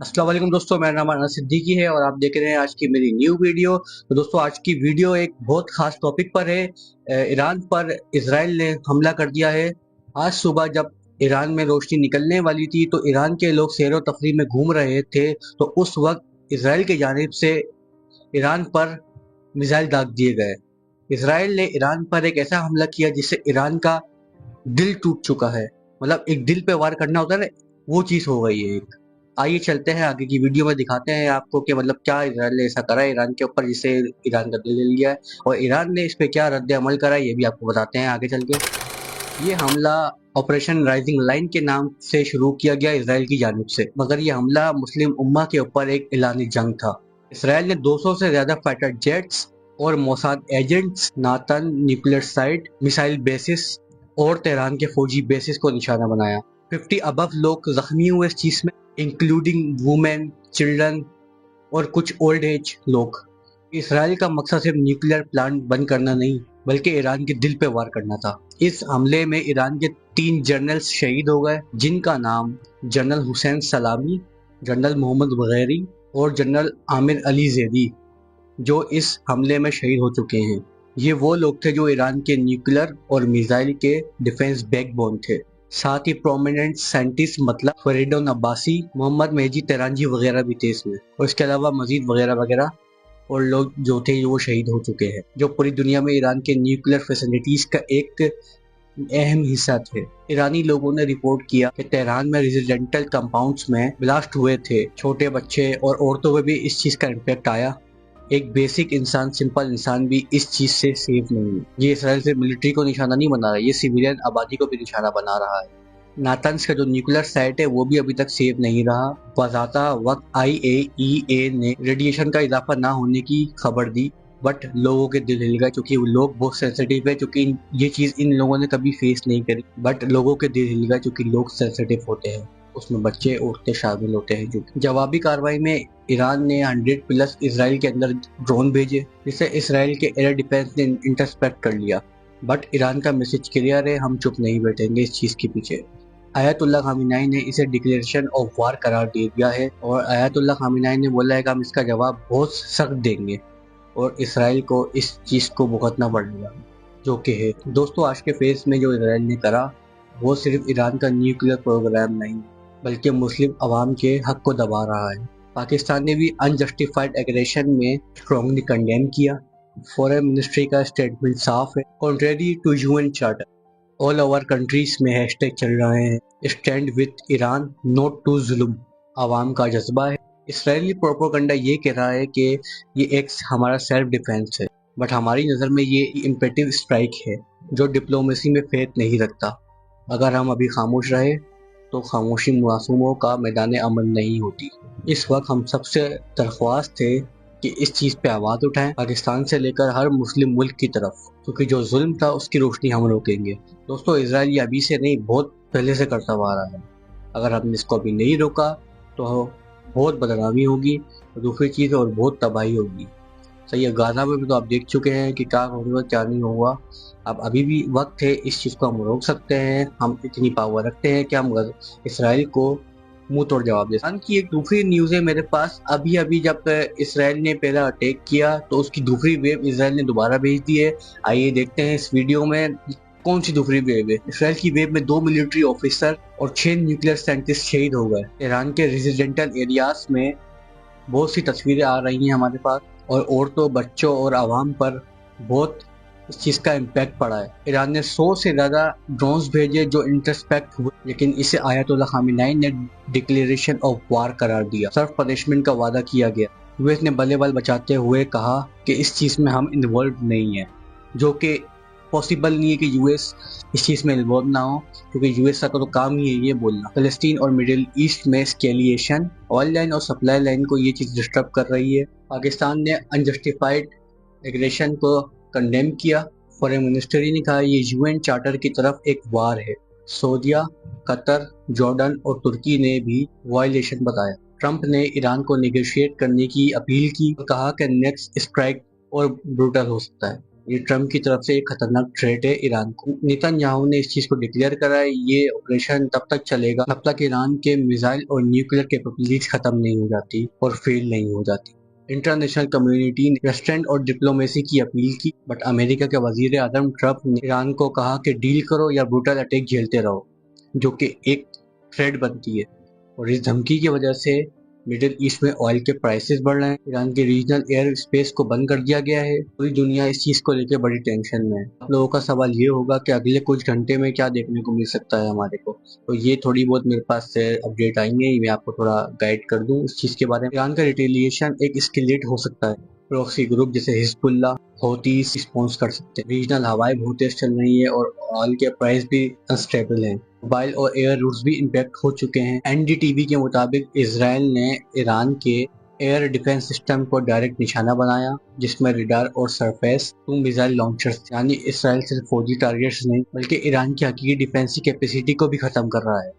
अस्सलाम वालेकुम दोस्तों, मेरा नाम अनस सिद्दीकी है और आप देख रहे हैं आज की मेरी न्यू वीडियो। तो दोस्तों, आज की वीडियो एक बहुत खास टॉपिक पर है। ईरान पर इसराइल ने हमला कर दिया है। आज सुबह जब ईरान में रोशनी निकलने वाली थी तो ईरान के लोग सैर व तफरीह में घूम रहे थे, तो उस वक्त इसराइल की जानिब से ईरान पर मिसाइल दाग दिए गए। इसराइल ने ईरान पर एक ऐसा हमला किया जिससे ईरान का दिल टूट चुका है। मतलब एक दिल पे वार करना होता है ना, वो चीज़ हो गई है एक। आइए चलते हैं आगे की वीडियो में, दिखाते हैं आपको कि मतलब क्या इसराइल ने ऐसा करा है ईरान के ऊपर जिससे ईरान का दिल ले लिया है, और ईरान ने इस पे क्या रद्द अमल करा है ये भी आपको बताते हैं आगे चल के। ये हमला ऑपरेशन राइजिंग लाइन के नाम से शुरू किया गया इसराइल की जानिब से, मगर ये हमला मुस्लिम उम्मा के ऊपर एक ऐलानी जंग था। इसराइल ने 200 से ज्यादा फाइटर जेट्स और Mossad agents, Natanz nuclear site, missile bases और तेहरान के फौजी बेसिस को निशाना बनाया। 50 अबव लोग जख्मी हुए इस चीज में, इंक्लूडिंग वुमेन, चिल्ड्रन और कुछ ओल्ड एज लोग। इसराइल का मकसद सिर्फ न्यूक्लियर प्लांट बंद करना नहीं, बल्कि ईरान के दिल पे वार करना था। इस हमले में ईरान के 3 जनरल्स शहीद हो गए, जिनका नाम जनरल हुसैन सलामी, जनरल मोहम्मद बगैरी और जनरल आमिर अली जैदी, जो इस हमले में शहीद हो चुके हैं। ये वो लोग थे जो ईरान के न्यूक्लियर और मिसाइल के डिफेंस बैकबोन थे। साथ ही प्रोमिनेंट साइंटिस्ट मतलब फरीडुन अब्बासी, मोहम्मद मेहदी तेहरानजी वगैरह भी थे इसमें, और इसके अलावा मजीद वगैरह वगैरह और लोग जो थे वो शहीद हो चुके हैं, जो पूरी दुनिया में ईरान के न्यूक्लियर फैसिलिटीज का एक अहम हिस्सा थे। ईरानी लोगों ने रिपोर्ट किया कि तेहरान में रेजिडेंटल कंपाउंड्स में ब्लास्ट हुए थे। छोटे बच्चे और औरतों में भी इस चीज का इम्पैक्ट आया। एक बेसिक इंसान, सिंपल इंसान भी इस चीज से सेफ नहीं है। ये इसराइल से मिलिट्री को निशाना नहीं बना रहा, ये सिविलियन आबादी को भी निशाना बना रहा है। नातंज का जो न्यूक्लियर साइट है वो भी अभी तक सेफ नहीं रहा। बजाता वक्त IAEA ने रेडिएशन का इजाफा ना होने की खबर दी, बट लोगों के दिल हिल गए क्योंकि लोग बहुत सेंसिटिव है, क्योंकि ये चीज इन लोगों ने कभी फेस नहीं करी। बट लोगों के दिल हिल गए क्योंकि लोग सेंसिटिव होते हैं, उसमें बच्चे औरतें शामिल होते हैं। जो जवाबी कार्रवाई में ईरान ने 100+ इसराइल के अंदर ड्रोन भेजे, जिसे इसराइल के एयर डिफेंस ने इंटरसेप्ट कर लिया। बट ईरान का मैसेज क्लियर है, हम चुप नहीं बैठेंगे इस चीज के पीछे। आयतुल्लाह खामिनाई ने इसे डिक्लेरेशन ऑफ वार करार दे दिया है, और आयतुल्लाह खामिनाई ने बोला है कि हम इसका जवाब बहुत सख्त देंगे और इसराइल को इस चीज़ को भुगतना पड़ेगा, जो कि है। दोस्तों, आज के फेज में जो इसराइल ने करा वो सिर्फ ईरान का न्यूक्लियर प्रोग्राम नहीं, बल्कि मुस्लिम अवाम के हक को दबा रहा है। पाकिस्तान ने भी अनजस्टिफाइड एग्रेशन में स्ट्रांगली कंडेम किया। फॉरेन मिनिस्ट्री का स्टेटमेंट साफ है, contrary to UN charter. All over countries में हैशटैग चल रहे हैं, stand with Iran, not to जुल्म। आवाम का जज्बा है। इसराइली प्रोपोगंडा ये कह रहा है कि ये एक हमारा सेल्फ डिफेंस है, बट हमारी नज़र में ये इम्पेटिव स्ट्राइक है जो डिप्लोमेसी में फेथ नहीं रखता। अगर हम अभी खामोश रहे तो खामोशी मासूमों का मैदान अमल नहीं होती। इस वक्त हम सबसे दरख्वास्त थे कि इस चीज़ पे आवाज़ उठाएं, पाकिस्तान से लेकर हर मुस्लिम मुल्क की तरफ, क्योंकि जो जुल्म था उसकी रोशनी हम रोकेंगे। दोस्तों, इसराइल ये अभी से नहीं, बहुत पहले से करता हुआ आ रहा है। अगर हमने इसको अभी नहीं रोका तो बहुत बदनामी होगी, दूसरी चीज़ और बहुत तबाही होगी। सही है, गाजा में भी तो आप देख चुके हैं कि क्या होगा क्या नहीं होगा। अब अभी भी वक्त है, इस चीज़ को हम रोक सकते हैं। हम इतनी पावर रखते हैं कि हम इसराइल को मुंह तोड़ जवाब दे। ईरान की एक दूसरी न्यूज़ है मेरे पास। अभी अभी जब इसराइल ने पहला अटैक किया तो उसकी दूसरी वेव इसराइल ने दोबारा भेज दी है। आइए देखते हैं इस वीडियो में कौन सी दूसरी वेव है। इसराइल की वेव में 2 मिलिट्री ऑफिसर और 6 न्यूक्लियर साइंटिस्ट शहीद हो गए। ईरान के रेजिडेंटल एरियाज में बहुत सी तस्वीरें आ रही हैं हमारे पास, और औरतों, बच्चों और आवाम पर बहुत इस चीज़ का इम्पैक्ट पड़ा है। ईरान ने 100 से ज़्यादा ड्रोन्स भेजे जो इंटरसेप्ट हुए, लेकिन इसे आयतुल्लाह खामिनाई ने डिक्लेरेशन ऑफ वार करार दिया। सर्फ पनिशमेंट का वादा किया गया। यूएस ने बल्ले बल बचाते हुए कहा कि इस चीज़ में हम इन्वॉल्व नहीं है, जो कि पॉसिबल नहीं है कि यूएस इस चीज़ में इन्वॉल्व ना हो, क्योंकि यूएस का तो काम ही है ये बोलना। फलस्तीन और मिडिल ईस्ट में स्केलिएशन, ऑयल लाइन और सप्लाई लाइन को ये चीज़ डिस्टर्ब कर रही है। पाकिस्तान ने अनजस्टिफाइड एग्रेशन को कंडेम किया। फॉरेन मिनिस्ट्री ने कहा ये UN चार्टर की तरफ एक वार है। सऊदीया, कतर, जॉर्डन और तुर्की ने भी वायलेशन बताया। ट्रंप ने ईरान को नेगोशिएट करने की अपील की और कहा कि नेक्स्ट स्ट्राइक और ब्रूटल हो सकता है। ये ट्रम्प की तरफ से एक खतरनाक थ्रेट है ईरान को। नेतन्याहू ने इस चीज को डिक्लेयर करा है, ये ऑपरेशन तब तक चलेगा तब तक ईरान के मिसाइल और न्यूक्लियर कैपेबिलिटीज खत्म नहीं हो जाती और फेल नहीं हो जाती। इंटरनेशनल कम्युनिटी ने रेस्ट्रेंट और डिप्लोमेसी की अपील की, बट अमेरिका के वजीर आजम ट्रम्प ने ईरान को कहा कि डील करो या ब्रूटल अटैक झेलते रहो, जो कि एक थ्रेट बनती है। और इस धमकी की वजह से मिडिल ईस्ट में ऑयल के प्राइसेस बढ़ रहे हैं, ईरान के रीजनल एयर स्पेस को बंद कर दिया गया है। पूरी दुनिया इस चीज को लेकर बड़ी टेंशन में है। आप लोगों का सवाल ये होगा कि अगले कुछ घंटे में क्या देखने को मिल सकता है हमारे को, तो ये थोड़ी बहुत मेरे पास से अपडेट आएंगे, मैं आपको थोड़ा गाइड कर दूं इस चीज के बारे में। ईरान का रिटेलिएशन एक स्केलेट हो सकता है, प्रॉक्सी ग्रुप जैसे हिजबुल्लाह, हौतीस रिस्पॉन्स कर सकते हैं। रीजनल हवाई बहुत तेज चल रही है और ऑयल के प्राइस भी अनस्टेबल हैं। मोबाइल और एयर रूट्स भी इम्पैक्ट हो चुके हैं। एनडीटीवी के मुताबिक इसराइल ने ईरान के एयर डिफेंस सिस्टम को डायरेक्ट निशाना बनाया, जिसमें रडार और सरफेस टू मिसाइल लॉन्चर्स, यानी इसराइल सिर्फ फौजी टारगेट्स नहीं बल्कि ईरान की हकीकी डिफेंसिव कैपेसिटी को भी खत्म कर रहा है।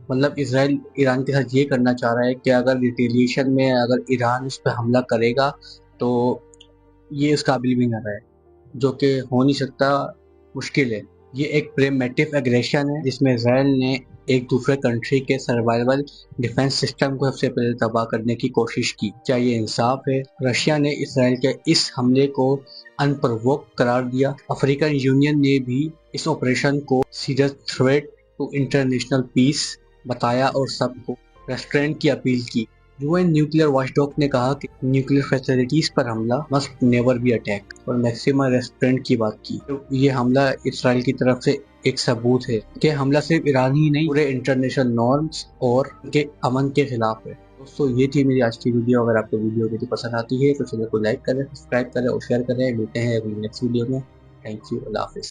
मतलब इसराइल ईरान के साथ ये करना चाह रहा है कि अगर रिटेलिएशन में अगर ईरान उस पर हमला करेगा तो ये इस काबिल भी ना रहे, जो कि हो नहीं सकता, मुश्किल है। ये एक प्रेमेटिव एग्रेशन है जिसमें इसराइल ने एक दूसरे कंट्री के सर्वाइवल डिफेंस सिस्टम को सबसे पहले तबाह करने की कोशिश की। क्या ये इंसाफ है? रशिया ने इसराइल के इस हमले को अनप्रवोक करार दिया। अफ्रीकन यूनियन ने भी इस ऑपरेशन को serious threat to international peace बताया और सबको रेस्ट्रेंट की अपील की। यूएन न्यूक्लियर वॉचडॉग ने कहा कि न्यूक्लियर फैसिलिटीज पर हमला मस्ट नेवर बी अटैक और मैक्सिमम रेस्ट्रेंट की बात की। तो ये हमला इसराइल की तरफ से एक सबूत है कि हमला सिर्फ ईरान ही नहीं पूरे इंटरनेशनल नॉर्म्स और के अमन के खिलाफ है। दोस्तों ये थी मेरी आज की वीडियो। अगर आपको वीडियो मेरी पसंद आती है तो चैनल को लाइक करें, सब्सक्राइब करें और शेयर करें। मिलते हैं अगली नेक्स्ट वीडियो में। थैंक यू, अल्लाह हाफिज़।